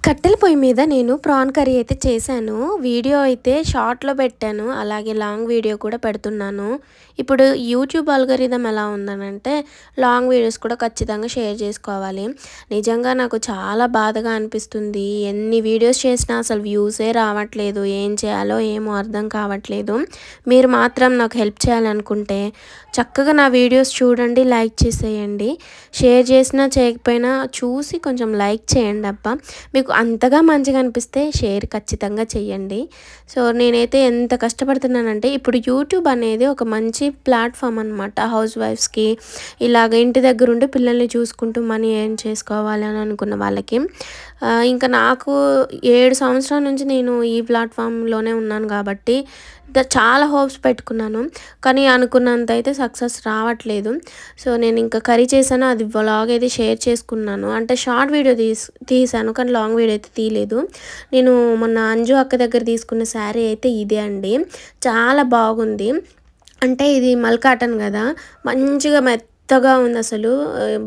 కట్టెల పొయ్యి మీద నేను ప్రాన్ కర్రీ అయితే చేశాను. వీడియో అయితే షార్ట్‌లో పెట్టాను. అలాగే లాంగ్ వీడియో కూడా పెడుతున్నాను. ఇప్పుడు యూట్యూబ్ అల్గోరిథం ఎలా ఉందనంటే, లాంగ్ వీడియోస్ కూడా ఖచ్చితంగా షేర్ చేసుకోవాలి. నిజంగా నాకు చాలా బాధగా అనిపిస్తుంది. ఎన్ని వీడియోస్ చేసినా అసలు వ్యూసే రావట్లేదు. ఏం చేయాలో ఏమో అర్థం కావట్లేదు. మీరు మాత్రం నాకు హెల్ప్ చేయాలనుకుంటే, చక్కగా నా వీడియోస్ చూడండి, లైక్ చేసేయండి. షేర్ చేసినా చేయకపోయినా చూసి కొంచెం లైక్ చేయండి అబ్బా! మీకు అంతగా మంచిగా అనిపిస్తే షేర్ ఖచ్చితంగా చెయ్యండి. సో, నేనైతే ఎంత కష్టపడుతున్నానంటే ఇప్పుడు యూట్యూబ్ అనేది ఒక మంచి ప్లాట్‌ఫామ్ అనమాట. హౌస్ వైఫ్స్‌కి ఇలాగ ఇంటి దగ్గరుండి పిల్లల్ని చూసుకుంటూ మనీ ఎర్న్ చేసుకోవాలి అని అనుకున్న వాళ్ళకి. ఇంకా నాకు 7 సంవత్సరాల నుంచి నేను ఈ ప్లాట్‌ఫామ్‌లోనే ఉన్నాను కాబట్టి చాలా హోప్స్ పెట్టుకున్నాను. కానీ అనుకున్నంత అయితే సక్సెస్ రావట్లేదు. సో, నేను ఇంకా కర్రీ చేశాను. అది వ్లాగ్ అయితే షేర్ చేసుకున్నాను. అంటే షార్ట్ వీడియో తీశాను. కానీ లాంగ్ వీడియో అయితే తీయలేదు. నేను మొన్న అంజు అక్క దగ్గర తీసుకున్న శారీ అయితే ఇదే అండి. చాలా బాగుంది. అంటే ఇది మల్ కాటన్ గదా! మంచిగా మెత్తగా ఉందసలు.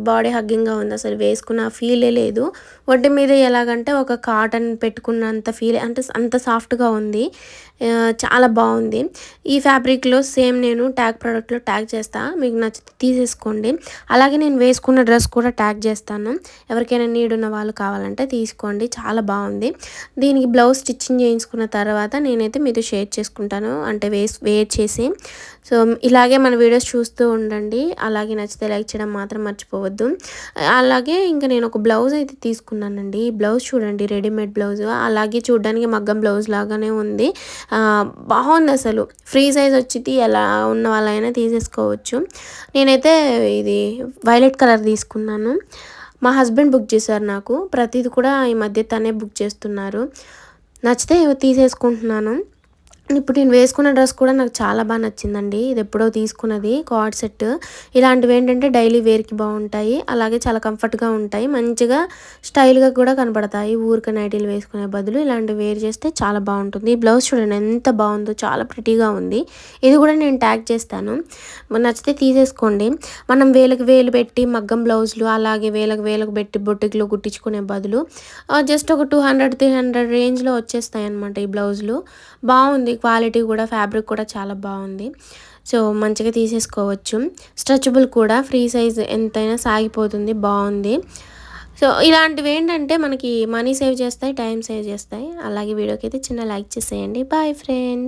బాడీ హగ్గింగ్‌గా ఉందసలు. వేసుకున్న ఫీలే లేదు. ఒంటి మీద ఎలాగంటే ఒక కాటన్ పెట్టుకున్నంత ఫీల్ అంటే అంత సాఫ్ట్‌గా ఉంది. చాలా బావుంది. ఈ ఫ్యాబ్రిక్‌లో సేమ్ నేను ట్యాగ్ ప్రొడక్ట్‌లో ట్యాగ్ చేస్తా. మీకు నచ్చితే తీసేసుకోండి. అలాగే నేను వేసుకున్న డ్రెస్ కూడా ట్యాగ్ చేస్తాను. ఎవరికైనా నీడ్ ఉన్న వాళ్ళు కావాలంటే తీసుకోండి. చాలా బావుంది. దీనికి బ్లౌజ్ స్టిచ్చింగ్ చేయించుకున్న తర్వాత నేనైతే మీతో షేర్ చేసుకుంటాను. అంటే వేర్ చేసి. సో, ఇలాగే మన వీడియోస్ చూస్తూ ఉండండి. అలాగే నచ్చితే లైక్ చేయడం మాత్రం మర్చిపోవద్దు. అలాగే ఇంకా నేను ఒక బ్లౌజ్ అయితే తీసుకున్నానండి. ఈ బ్లౌజ్ చూడండి, రెడీమేడ్ బ్లౌజ్. అలాగే చూడడానికి మగ్గం బ్లౌజ్ లాగానే ఉంది. బాగుందసలు. ఫ్రీ సైజ్ వచ్చిద్ది. ఎలా ఉన్న వాళ్ళైనా తీసేసుకోవచ్చు. నేనైతే ఇది వైలెట్ కలర్ తీసుకున్నాను. మా హస్బెండ్ బుక్ చేశారు నాకు. ప్రతీది కూడా ఈ మధ్య తనే బుక్ చేస్తున్నారు. నచ్చితే తీసేసుకుంటున్నాను. ఇప్పుడు నేను వేసుకున్న డ్రెస్ కూడా నాకు చాలా నచ్చిందండి. ఇది ఎప్పుడో తీసుకున్నది కార్డ్ సెట్. ఇలాంటివి ఏంటంటే డైలీ వేర్‌కి బాగుంటాయి. అలాగే చాలా కంఫర్ట్‌గా ఉంటాయి. మంచిగా స్టైల్‌గా కూడా కనపడతాయి. ఊరికే నైటీలు వేసుకునే బదులు ఇలాంటివి వేర్ చేస్తే చాలా బాగుంటుంది. ఈ బ్లౌజ్ చూడండి ఎంత బాగుందో, చాలా ప్రిటీగా ఉంది. ఇది కూడా నేను ట్యాగ్ చేస్తాను. నచ్చితే తీసేసుకోండి. మనం వేలకు వేలు పెట్టి మగ్గం బ్లౌజులు అలాగే వేలకు పెట్టి బొటిక్‌లో కుట్టించుకునే బదులు జస్ట్ ఒక 200, 300 రేంజ్‌లో వచ్చేస్తాయన్నమాట ఈ బ్లౌజులు. బాగుంది. క్వాలిటీ కూడా, ఫ్యాబ్రిక్ కూడా చాలా బాగుంది. సో, మంచిగా తీసేసుకోవచ్చు. స్ట్రెచబుల్ కూడా, ఫ్రీ సైజ్ ఎంతైనా సాగిపోతుంది. బాగుంది. సో, ఇలాంటివి ఏంటంటే మనకి మనీ సేవ్ చేస్తాయి, టైం సేవ్ చేస్తాయి. అలాగే వీడియోకి అయితే చిన్న లైక్ చేసేయండి. Bye friends.